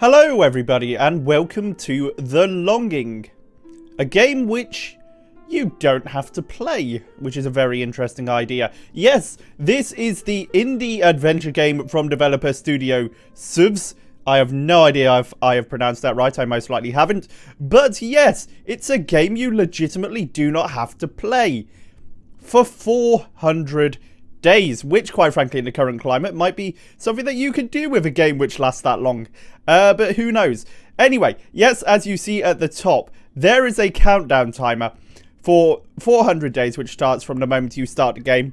Hello everybody and welcome to The Longing, a game which you don't have to play, which is a very interesting idea. Yes, this is the indie adventure game from developer Studio Seufz. I have no idea if I have pronounced that right, I most likely haven't. But yes, it's a game you legitimately do not have to play for 400 days, which quite frankly in the current climate might be something that you could do with a game which lasts that long. But who knows? Anyway, yes, as you see at the top, there is a countdown timer for 400 days, which starts from the moment you start the game,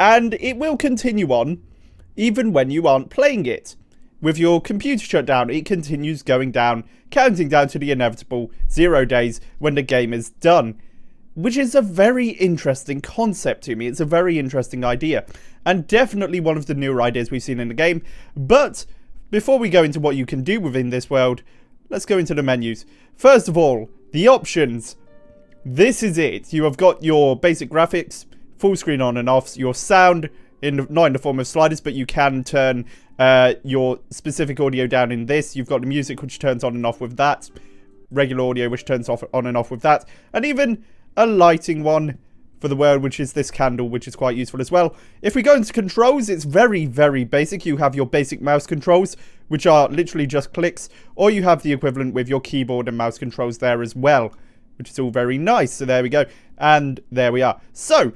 and it will continue on even when you aren't playing it. With your computer shut down, it continues going down, counting down to the inevitable 0 days when the game is done. Which is a very interesting concept to me. It's a very interesting idea. And definitely one of the newer ideas we've seen in the game. But before we go into what you can do within this world, let's go into the menus. First of all, the options. This is it. You have got your basic graphics, full screen on and off, your sound, not in the form of sliders, but you can turn your specific audio down in this. You've got the music, which turns on and off with that. Regular audio, which turns on and off with that. And even a lighting one for the world, which is this candle, which is quite useful as well. If we go into controls, it's very, very basic. You have your basic mouse controls, which are literally just clicks, or you have the equivalent with your keyboard and mouse controls there as well, which is all very nice. So there we go. And there we are. So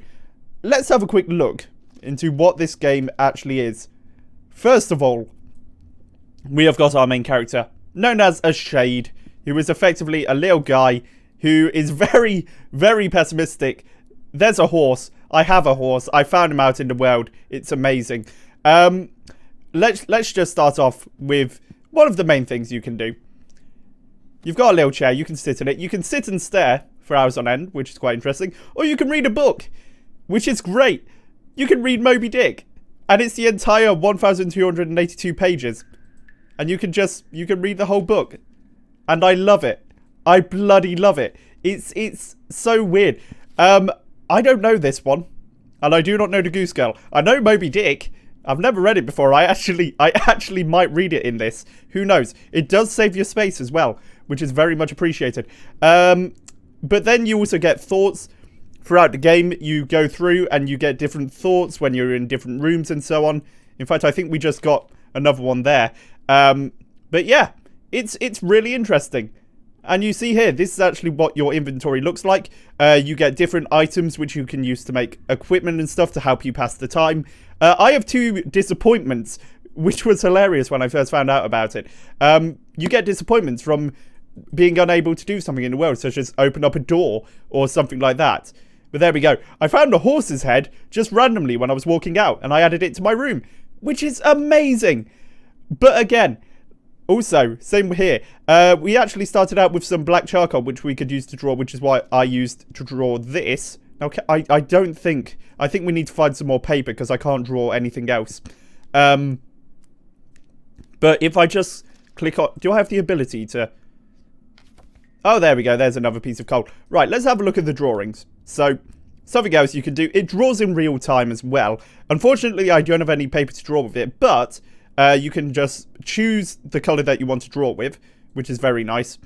let's have a quick look into what this game actually is. First of all, we have got our main character, known as a Shade, who is effectively a little guy who is very, very pessimistic. There's a horse. I have a horse. I found him out in the world. It's amazing. Let's just start off with one of the main things you can do. You've got a little chair. You can sit in it. You can sit and stare for hours on end, which is quite interesting. Or you can read a book, which is great. You can read Moby Dick. And it's the entire 1,282 pages. And you can read the whole book. And I love it. I bloody love it. It's so weird. I don't know this one. And I do not know the Goose Girl. I know Moby Dick. I've never read it before. I actually might read it in this. Who knows? It does save your space as well, which is very much appreciated. But then you also get thoughts throughout the game. You go through and you get different thoughts when you're in different rooms and so on. In fact, I think we just got another one there. But yeah, it's really interesting. And you see here, this is actually what your inventory looks like. You get different items which you can use to make equipment and stuff to help you pass the time. I have 2 disappointments, which was hilarious when I first found out about it. You get disappointments from being unable to do something in the world, such as open up a door or something like that. But there we go. I found a horse's head just randomly when I was walking out, and I added it to my room, which is amazing. But again, also, same here. We actually started out with some black charcoal, which we could use to draw, which is why I used to draw this. Now, I think we need to find some more paper because I can't draw anything else. But if I just click on... Do I have the ability to... Oh, there we go. There's another piece of coal. Right, let's have a look at the drawings. So, something else you can do. It draws in real time as well. Unfortunately, I don't have any paper to draw with it, but... you can just choose the colour that you want to draw with, which is very nice.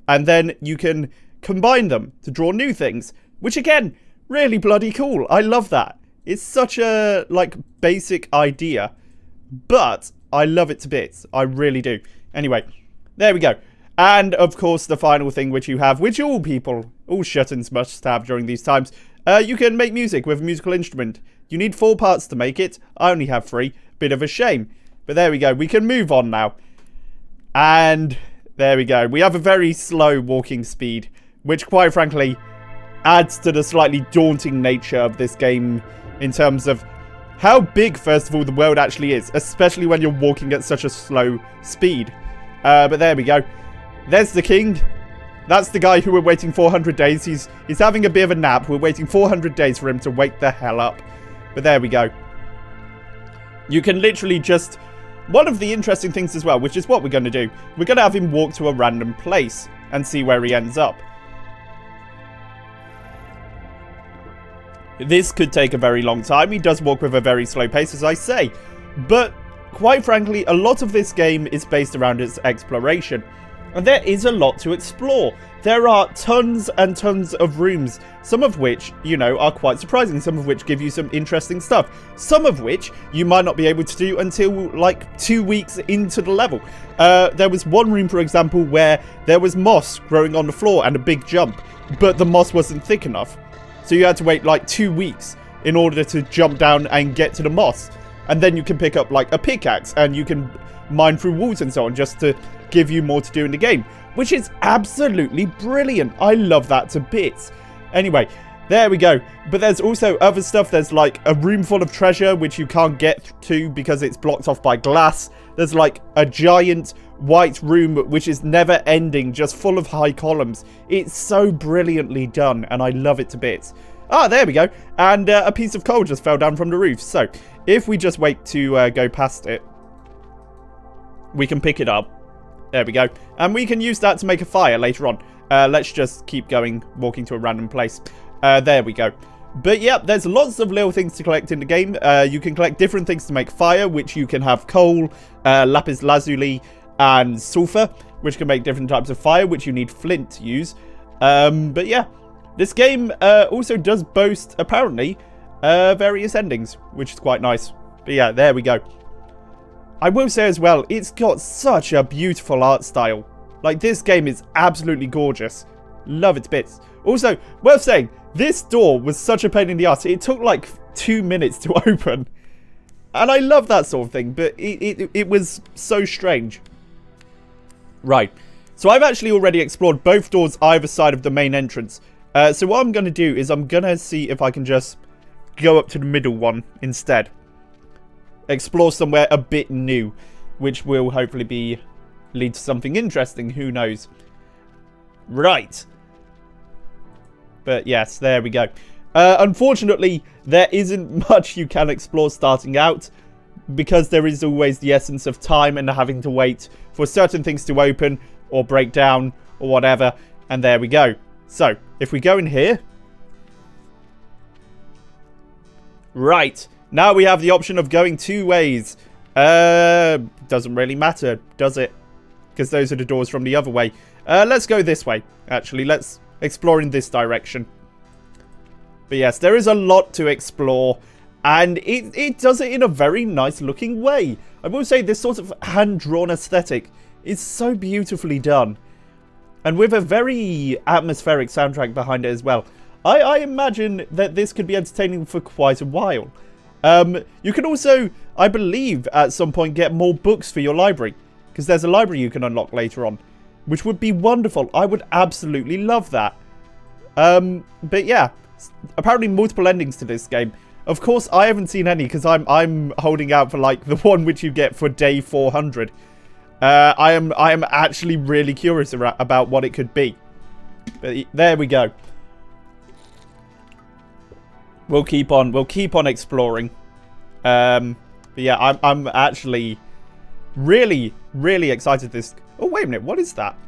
And then you can combine them to draw new things, which again, really bloody cool. I love that. It's such a, basic idea, but I love it to bits. I really do. Anyway, there we go. And, of course, the final thing which you have, which all shuttons must have during these times, you can make music with a musical instrument. You need 4 parts to make it. I only have 3. Bit of a shame. But there we go. We can move on now. And there we go. We have a very slow walking speed, which quite frankly adds to the slightly daunting nature of this game in terms of how big, first of all, the world actually is, especially when you're walking at such a slow speed. But there we go. There's the king. That's the guy who we're waiting 400 days. He's having a bit of a nap. We're waiting 400 days for him to wake the hell up. But there we go. You can literally just... One of the interesting things as well, which is what we're going to do, we're going to have him walk to a random place and see where he ends up. This could take a very long time. He does walk with a very slow pace, as I say. But quite frankly, a lot of this game is based around its exploration. And there is a lot to explore. There are tons and tons of rooms, some of which, you know, are quite surprising, some of which give you some interesting stuff, some of which you might not be able to do until like 2 weeks into the level. There was one room, for example, where there was moss growing on the floor and a big jump, but the moss wasn't thick enough. So you had to wait like 2 weeks in order to jump down and get to the moss. And then you can pick up like a pickaxe and you can mine through walls and so on just to give you more to do in the game, which is absolutely brilliant. I love that to bits. Anyway, there we go. But there's also other stuff. There's like a room full of treasure which you can't get to because it's blocked off by glass. There's like a giant white room which is never ending, just full of high columns. It's so brilliantly done and I love it to bits. Ah, there we go. And a piece of coal just fell down from the roof. So if we just wait to go past it, we can pick it up. There we go. And we can use that to make a fire later on. Let's just keep going, walking to a random place. There we go. But yeah, there's lots of little things to collect in the game. You can collect different things to make fire, which you can have coal, lapis lazuli, and sulfur, which can make different types of fire, which you need flint to use. But yeah, this game also does boast, apparently, various endings, which is quite nice. But yeah, there we go. I will say as well, it's got such a beautiful art style. Like, this game is absolutely gorgeous. Love it to bits. Also, worth saying, this door was such a pain in the ass. It took like 2 minutes to open. And I love that sort of thing, but it was so strange. Right. So I've actually already explored both doors either side of the main entrance. So what I'm going to do is I'm going to see if I can just go up to the middle one instead. Explore somewhere a bit new, which will hopefully lead to something interesting. Who knows? Right. But yes, there we go. Unfortunately, there isn't much you can explore starting out, because there is always the essence of time and having to wait for certain things to open or break down or whatever. And there we go. So, if we go in here. Right. Now we have the option of going 2 ways. Doesn't really matter, does it? Because those are the doors from the other way. Let's go this way, actually. Let's explore in this direction. But yes, there is a lot to explore. And it does it in a very nice looking way. I will say this sort of hand-drawn aesthetic is so beautifully done. And with a very atmospheric soundtrack behind it as well. I imagine that this could be entertaining for quite a while. You can also, I believe, at some point get more books for your library. Because there's a library you can unlock later on. Which would be wonderful. I would absolutely love that. But yeah, apparently multiple endings to this game. Of course, I haven't seen any because I'm holding out for like the one which you get for day 400. I am actually really curious about what it could be. But there we go. We'll keep on exploring. But yeah, I'm actually really excited this. Oh, wait a minute, what is that?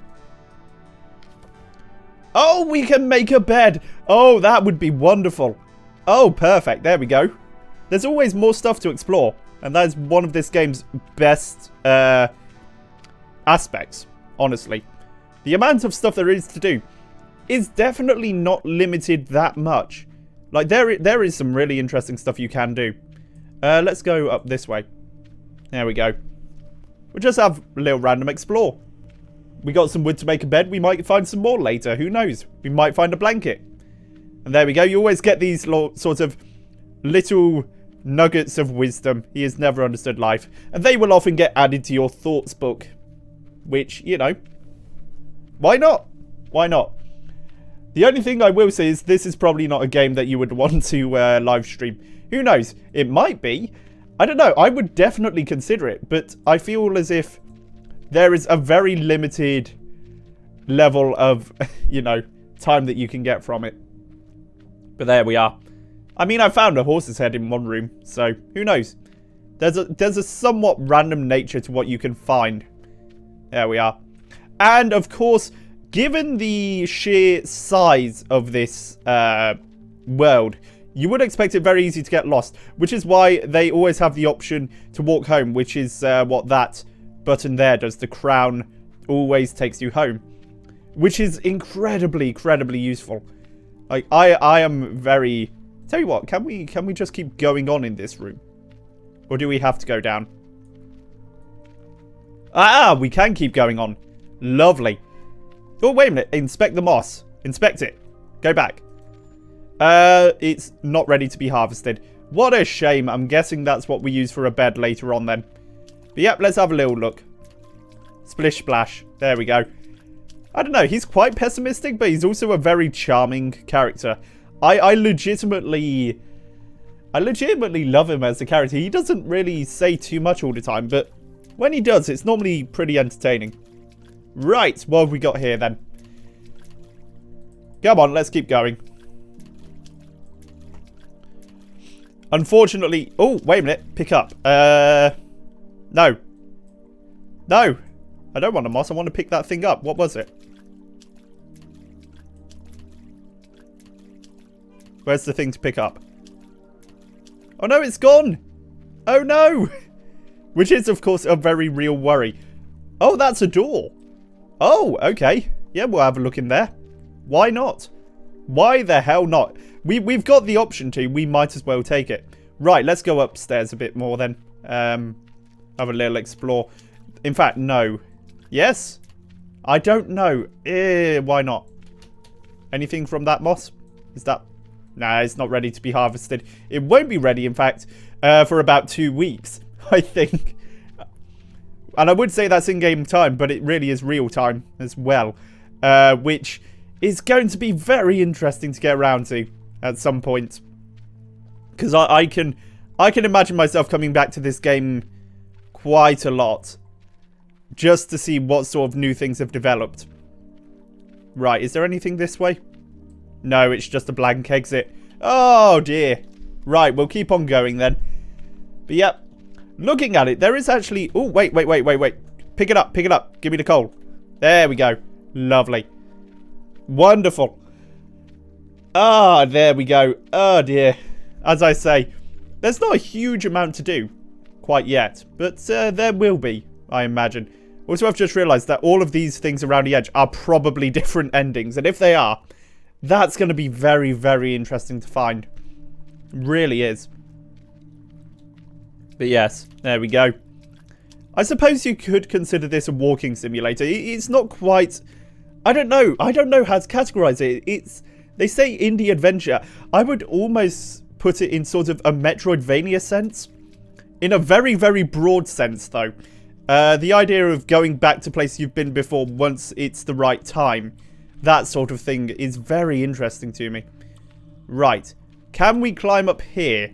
Oh, we can make a bed. Oh, that would be wonderful. Oh, perfect. There we go. There's always more stuff to explore. And that is one of this game's best aspects, honestly. The amount of stuff there is to do is definitely not limited that much. Like, there is some really interesting stuff you can do. Let's go up this way. There we go. We'll just have a little random explore. We got some wood to make a bed. We might find some more later. Who knows? We might find a blanket. And there we go. You always get these sort of little nuggets of wisdom. He has never understood life. And they will often get added to your thoughts book. Which, you know, why not? Why not? The only thing I will say is this is probably not a game that you would want to live stream. Who knows? It might be. I don't know. I would definitely consider it. But I feel as if there is a very limited level of, you know, time that you can get from it. But there we are. I mean, I found a horse's head in one room, so who knows? There's a somewhat random nature to what you can find. There we are. And, of course, given the sheer size of this world, you would expect it very easy to get lost, which is why they always have the option to walk home, which is what that button there does. The crown always takes you home, which is incredibly useful. Like, I am very... Tell you what, can we just keep going on in this room? Or do we have to go down? Ah, we can keep going on. Lovely. Oh, wait a minute. Inspect the moss. Inspect it. Go back. It's not ready to be harvested. What a shame. I'm guessing that's what we use for a bed later on then. But yep, let's have a little look. Splish splash. There we go. I don't know. He's quite pessimistic, but he's also a very charming character. I legitimately love him as a character. He doesn't really say too much all the time, but when he does, it's normally pretty entertaining. Right, what have we got here then? Come on, let's keep going. Unfortunately... Oh, wait a minute. Pick up. No. No. I don't want a moss. I want to pick that thing up. What was it? Where's the thing to pick up? Oh no, it's gone! Oh no! Which is, of course, a very real worry. Oh, that's a door. Oh, okay. Yeah, we'll have a look in there. Why not? Why the hell not? We've got the option to. We might as well take it. Right, let's go upstairs a bit more then. Have a little explore. In fact, no. Yes? I don't know. Why not? Anything from that moss? Is that... Nah, it's not ready to be harvested. It won't be ready, in fact, for about 2 weeks, I think. And I would say that's in-game time, but it really is real time as well. Which is going to be very interesting to get around to at some point. Because I can imagine myself coming back to this game quite a lot. Just to see what sort of new things have developed. Right, is there anything this way? No, it's just a blank exit. Oh, dear. Right, we'll keep on going then. But, yep. Looking at it, there is actually... Oh, wait. Pick it up. Give me the coal. There we go. Lovely. Wonderful. Ah, there we go. Oh, dear. As I say, there's not a huge amount to do quite yet. But there will be, I imagine. Also, I've just realised that all of these things around the edge are probably different endings. And if they are... That's going to be very interesting to find. Really is. But yes, there we go. I suppose you could consider this a walking simulator. It's not quite... I don't know how to categorize it. They say indie adventure. I would almost put it in sort of a Metroidvania sense. In a very broad sense, though. The idea of going back to places you've been before once it's the right time. That sort of thing is very interesting to me. Right. Can we climb up here?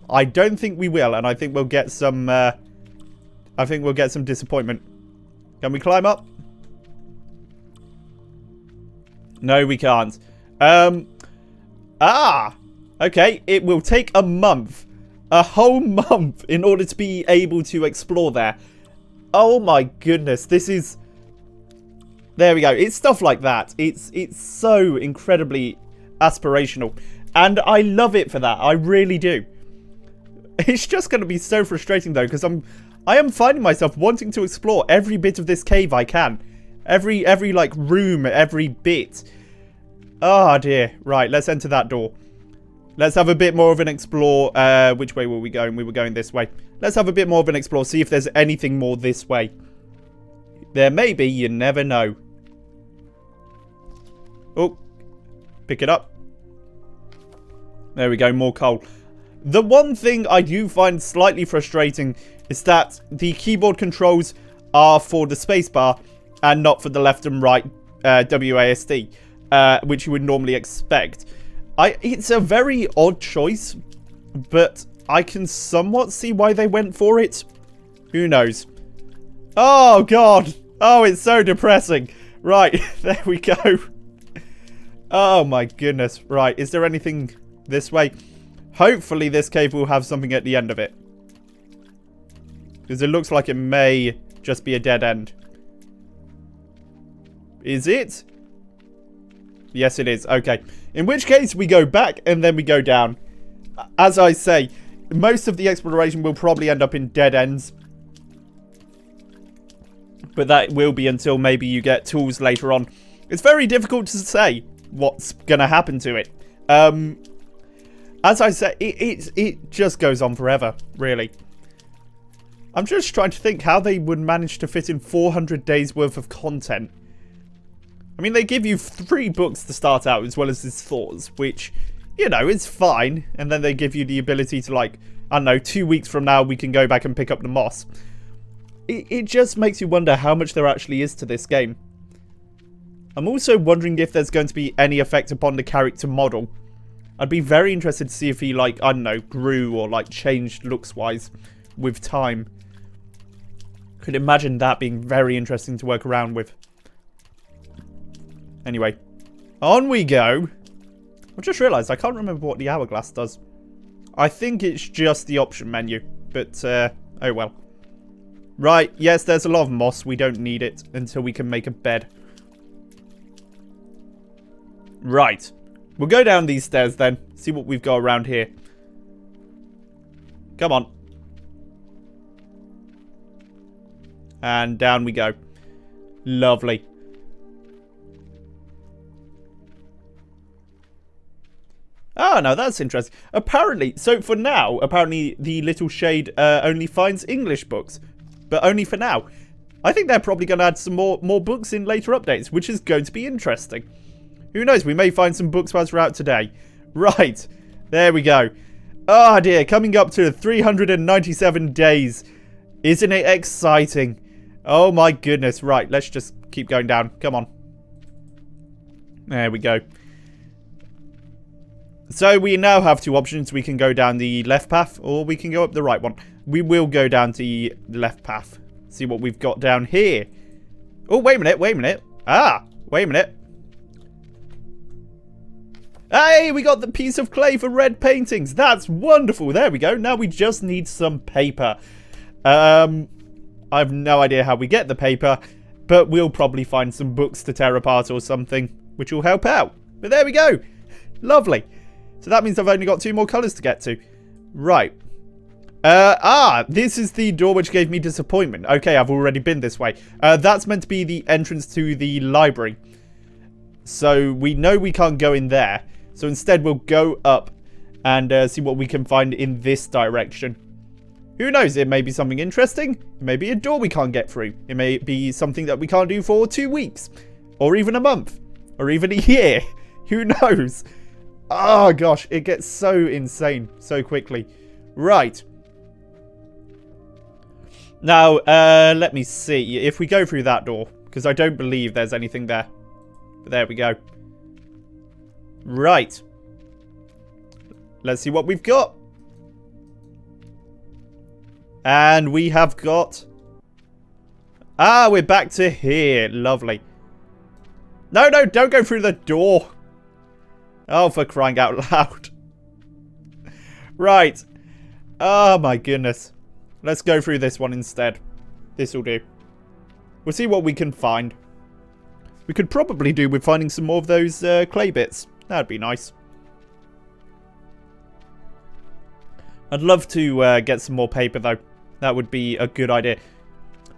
I don't think we will, and I think we'll get some... disappointment. Can we climb up? No, we can't. Okay, it will take a month. A whole month in order to be able to explore there. Oh my goodness, this is... There we go. It's stuff like that. It's so incredibly aspirational. And I love it for that. I really do. It's just going to be so frustrating though, because I am finding myself wanting to explore every bit of this cave I can. Every like room, every bit. Oh dear. Right, let's enter that door. Let's have a bit more of an explore. Which way were we going? We were going this way. Let's have a bit more of an explore. See if there's anything more this way. There may be, you never know. Oh, pick it up. There we go, more coal. The one thing I do find slightly frustrating is that the keyboard controls are for the spacebar and not for the left and right WASD, which you would normally expect. It's a very odd choice, but I can somewhat see why they went for it. Who knows? Oh, God. Oh, it's so depressing. Right, there we go. Oh, my goodness. Right, is there anything this way? Hopefully, this cave will have something at the end of it. Because it looks like it may just be a dead end. Is it? Yes, it is. Okay. In which case, we go back and then we go down. as I say, most of the exploration will probably end up in dead ends. But that will be until maybe you get tools later on. It's very difficult to say what's going to happen to it. As I said, it just goes on forever, really. I'm just trying to think how they would manage to fit in 400 days worth of content. I mean, they give you 3 books to start out as well as his thoughts, which, you know, is fine. And then they give you the ability to, like, I don't know, 2 weeks from now we can go back and pick up the moss. It just makes you wonder how much there actually is to this game. I'm also wondering if there's going to be any effect upon the character model. I'd be very interested to see if he, like, I don't know, grew or, like, changed looks-wise with time. Could imagine that being very interesting to work around with. Anyway, on we go. I just realised I can't remember what the hourglass does. I think it's just the option menu, but, oh well. Right, yes, there's a lot of moss. We don't need it until we can make a bed. Right. We'll go down these stairs then. See what we've got around here. Come on. And down we go. Lovely. Oh, no, that's interesting. Apparently, so for now, apparently the little shade only finds English books. But only for now. I think they're probably going to add some more books in later updates, which is going to be interesting. Who knows, we may find some books whilst we're out today. Right, there we go. Oh dear, coming up to 397 days. Isn't it exciting? Oh my goodness. Right, let's just keep going down. Come on. There we go. So we now have 2 options. We can go down the left path or we can go up the right one. We will go down the left path. See what we've got down here. Oh, wait a minute, wait a minute. Ah, wait a minute. Hey, we got the piece of clay for red paintings. That's wonderful. There we go. Now we just need some paper. I have no idea how we get the paper, but we'll probably find some books to tear apart or something, which will help out. But there we go. Lovely. So that means I've only got 2 more colours to get to. Right. This is the door which gave me disappointment. Okay, I've already been this way. That's meant to be the entrance to the library. So we know we can't go in there. So instead we'll go up and see what we can find in this direction. Who knows? It may be something interesting. It may be a door we can't get through. It may be something that we can't do for 2 weeks. Or even a month. Or even a year. Who knows? Oh gosh, it gets so insane so quickly. Right. Now, let me see if we go through that door, because I don't believe there's anything there. But there we go. Right. Let's see what we've got. And we have got... Ah, we're back to here. Lovely. No, no, don't go through the door. Oh, for crying out loud. Right. Oh, my goodness. Let's go through this one instead. This'll do. We'll see what we can find. We could probably do with finding some more of those clay bits. That'd be nice. I'd love to get some more paper, though. That would be a good idea.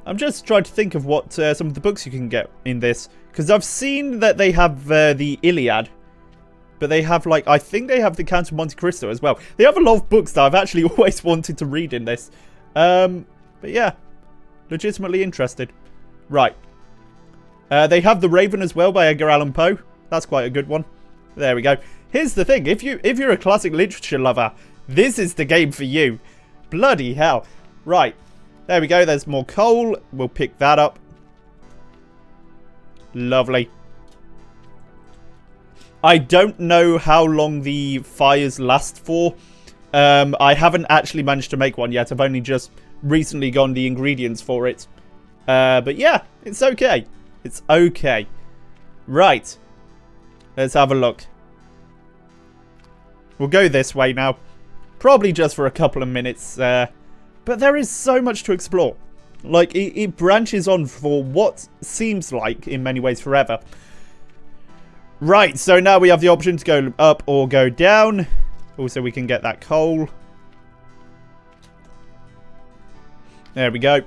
I'm just trying to think of what some of the books you can get in this. Because I've seen that they have the Iliad. But they have, like, I think they have the Count of Monte Cristo as well. They have a lot of books that I've actually always wanted to read in this. But yeah, legitimately interested. Right. They have The Raven as well by Edgar Allan Poe. That's quite a good one. There we go. Here's the thing. If you're a classic literature lover, this is the game for you. Bloody hell. Right. There we go. There's more coal. We'll pick that up. Lovely. I don't know how long the fires last for. I haven't actually managed to make one yet. I've only just recently gotten the ingredients for it. But yeah, it's okay. It's okay. Right. Let's have a look. We'll go this way now. Probably just for a couple of minutes. But there is so much to explore. Like, it branches on for what seems like, in many ways, forever. Right, so now we have the option to go up or go down. Also, we can get that coal. There we go.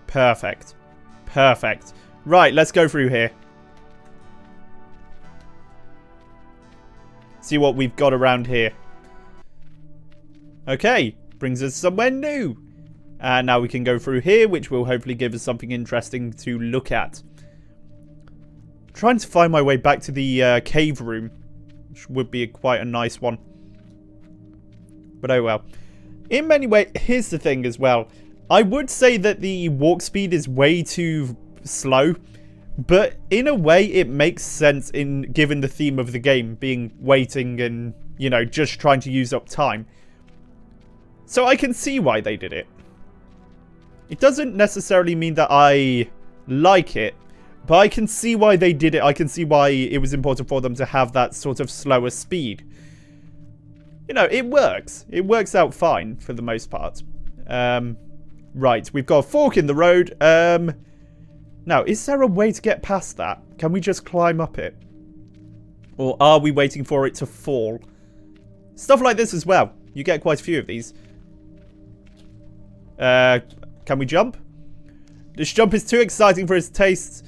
Perfect. Perfect. Right, let's go through here. See what we've got around here. Okay, brings us somewhere new. And now we can go through here, which will hopefully give us something interesting to look at. Trying to find my way back to the cave room, which would be quite a nice one. But oh well. In many ways, here's the thing as well. I would say that the walk speed is way too slow. But in a way, it makes sense in given the theme of the game being waiting and, you know, just trying to use up time. So I can see why they did it. It doesn't necessarily mean that I like it, but I can see why they did it. I can see why it was important for them to have that sort of slower speed. You know, it works. It works out fine for the most part. Right, we've got a fork in the road. Now, is there a way to get past that? Can we just climb up it? Or are we waiting for it to fall? Stuff like this as well. You get quite a few of these. Can we jump? This jump is too exciting for his tastes.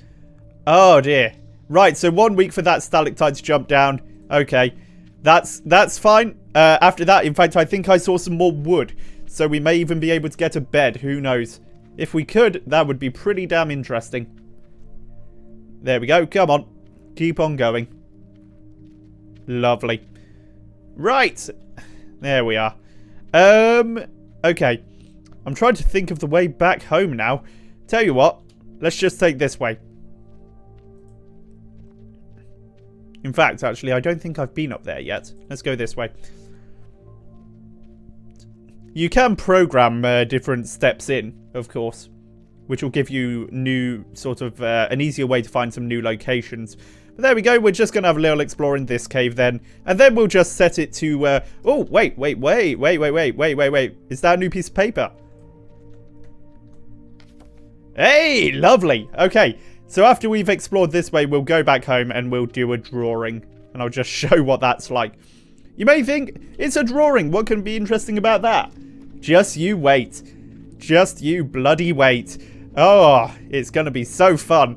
Oh dear. Right, so 1 week for that stalactite to jump down. Okay. That's fine. After that, in fact, I think I saw some more wood. So we may even be able to get a bed. Who knows? If we could, that would be pretty damn interesting. There we go. Come on. Keep on going. Lovely. Right. There we are. Okay. I'm trying to think of the way back home now. Tell you what. Let's just take this way. In fact, actually, I don't think I've been up there yet. Let's go this way. You can program different steps in, of course, which will give you new sort of an easier way to find some new locations. But there we go. We're just going to have a little explore in this cave then. And then we'll just set it to... oh, wait. Is that a new piece of paper? Hey, lovely. Okay, so after we've explored this way, we'll go back home and we'll do a drawing. And I'll just show what that's like. You may think, it's a drawing. What can be interesting about that? Just you wait. Just you bloody wait. Oh, it's going to be so fun.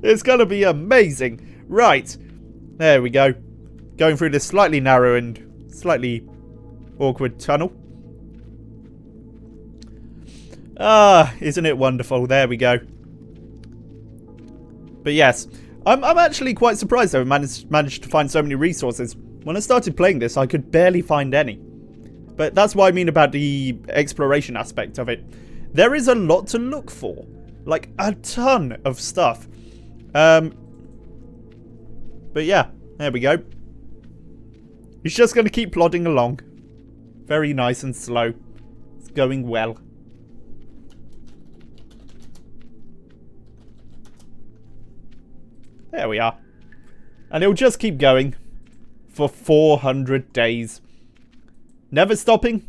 It's going to be amazing. Right. There we go. Going through this slightly narrow and slightly awkward tunnel. Ah, isn't it wonderful? There we go. But yes, I'm actually quite surprised though I managed to find so many resources. When I started playing this, I could barely find any. But that's what I mean about the exploration aspect of it. There is a lot to look for. Like, a ton of stuff. But yeah, there we go. It's just going to keep plodding along. Very nice and slow. It's going well. There we are. And it'll just keep going for 400 days. Never stopping.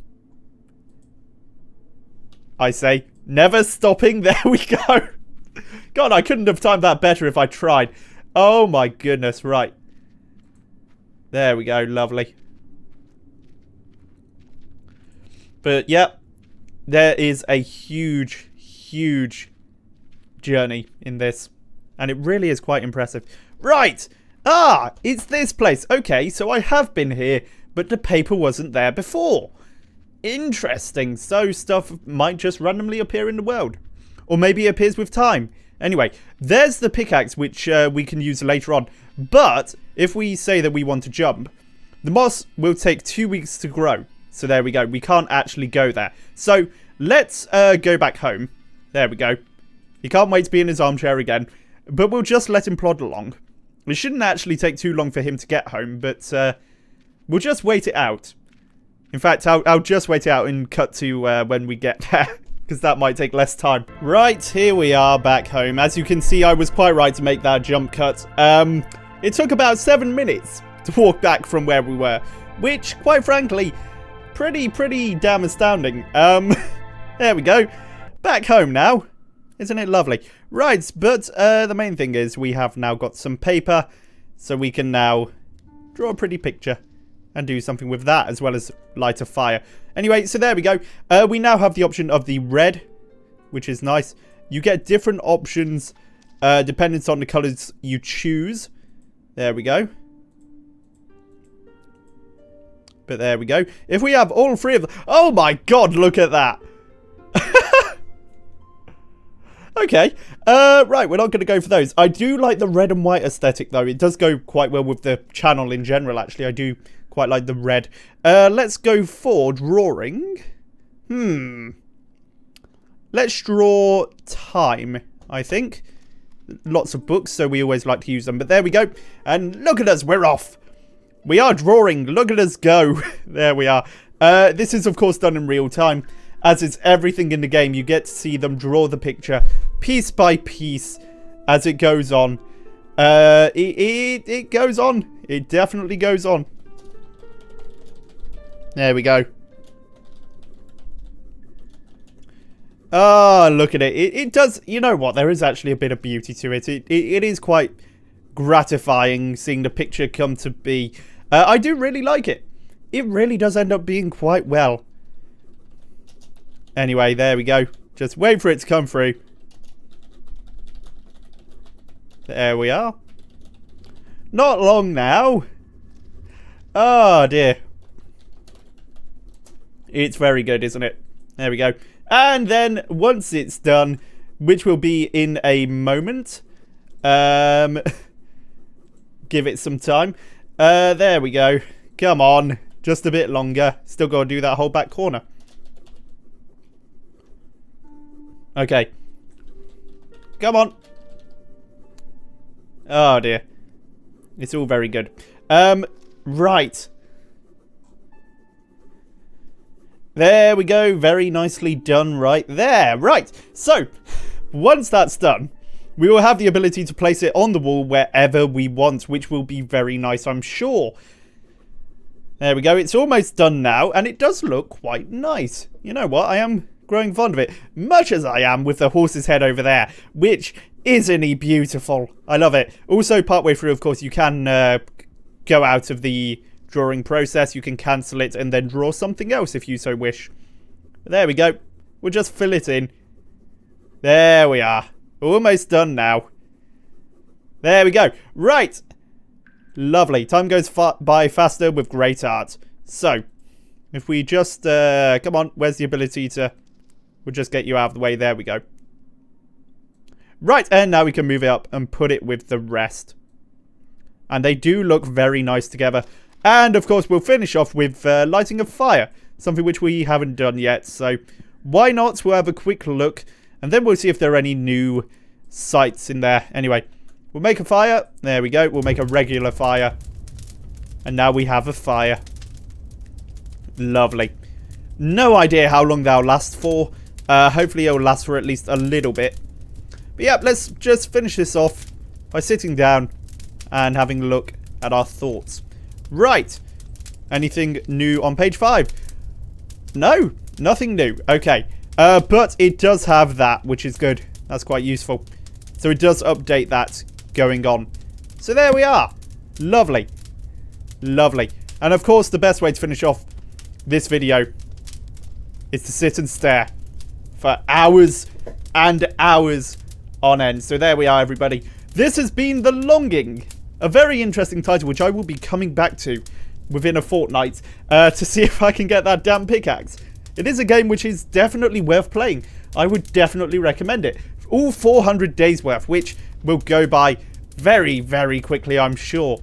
I say, never stopping. There we go. God, I couldn't have timed that better if I tried. Oh my goodness, right. There we go, lovely. But yeah, there is a huge, huge journey in this. And it really is quite impressive. Right! Ah! It's this place. Okay, so I have been here, but the paper wasn't there before. Interesting. So stuff might just randomly appear in the world. Or maybe it appears with time. Anyway, there's the pickaxe, which we can use later on. But if we say that we want to jump, the moss will take 2 weeks to grow. So there we go. We can't actually go there. So let's go back home. There we go. He can't wait to be in his armchair again. But we'll just let him plod along. It shouldn't actually take too long for him to get home, but we'll just wait it out. In fact, I'll just wait it out and cut to when we get there, because that might take less time. Right, here we are back home. As you can see, I was quite right to make that jump cut. It took about 7 minutes to walk back from where we were, which, quite frankly, pretty damn astounding. There we go. Back home now. Isn't it lovely? Right, but the main thing is we have now got some paper, so we can now draw a pretty picture and do something with that, as well as light a fire. Anyway, so there we go. We now have the option of the red, which is nice. You get different options depending on the colours you choose. There we go. But there we go. If we have all three of them... Oh my god, look at that. Okay. Right, we're not going to go for those. I do like the red and white aesthetic, though. It does go quite well with the channel in general, actually. I do quite like the red. Let's go for drawing. Let's draw time, I think. Lots of books, so we always like to use them. But there we go. And look at us, we're off. We are drawing. Look at us go. There we are. This is, of course, done in real time. As is everything in the game, you get to see them draw the picture piece by piece as it goes on. It goes on. It definitely goes on. There we go. Ah, look at it. It does, you know what, there is actually a bit of beauty to it. It is quite gratifying seeing the picture come to be. I do really like it. It really does end up being quite well. Anyway, there we go. Just wait for it to come through. There we are. Not long now. Oh, dear. It's very good, isn't it? There we go. And then, once it's done, which will be in a moment. Give it some time. There we go. Come on. Just a bit longer. Still got to do that whole back corner. Okay. Come on. Oh, dear. It's all very good. Right. There we go. Very nicely done right there. Right. So, once that's done, we will have the ability to place it on the wall wherever we want, which will be very nice, I'm sure. There we go. It's almost done now, and it does look quite nice. You know what? I am growing fond of it, much as I am with the horse's head over there, which isn't he beautiful? I love it. Also, partway through, of course, you can go out of the drawing process. You can cancel it and then draw something else if you so wish. There we go. We'll just fill it in. There we are. Almost done now. There we go. Right. Lovely. Time goes by faster with great art. So, if we just... come on. Where's the ability to... We'll just get you out of the way. There we go. Right. And now we can move it up and put it with the rest. And they do look very nice together. And, of course, we'll finish off with lighting a fire. Something which we haven't done yet. So, why not? We'll have a quick look. And then we'll see if there are any new sights in there. Anyway, we'll make a fire. There we go. We'll make a regular fire. And now we have a fire. Lovely. No idea how long that'll last for. Hopefully it'll last for at least a little bit. But yeah, let's just finish this off by sitting down and having a look at our thoughts. Right. Anything new on page 5? No, nothing new. Okay. But it does have that, which is good. That's quite useful. So it does update that going on. So there we are. Lovely. Lovely. And of course, the best way to finish off this video is to sit and stare for hours and hours on end. So there we are, everybody. This has been The Longing. A very interesting title, which I will be coming back to within a fortnight to see if I can get that damn pickaxe. It is a game which is definitely worth playing. I would definitely recommend it. All 400 days worth, which will go by very, very quickly, I'm sure.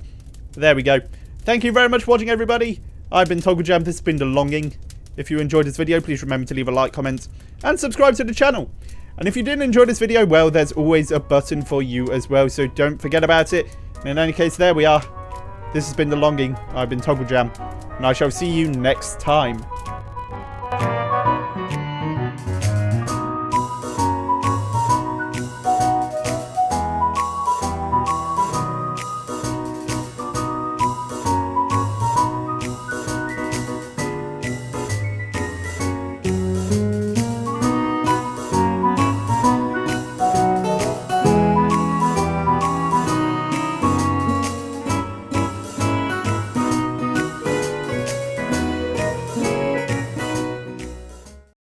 There we go. Thank you very much for watching, everybody. I've been Togglejam. This has been The Longing. If you enjoyed this video, please remember to leave a like, comment, and subscribe to the channel. And if you didn't enjoy this video, well, there's always a button for you as well, so don't forget about it. And in any case, there we are. This has been The Longing. I've been Togglejam, and I shall see you next time.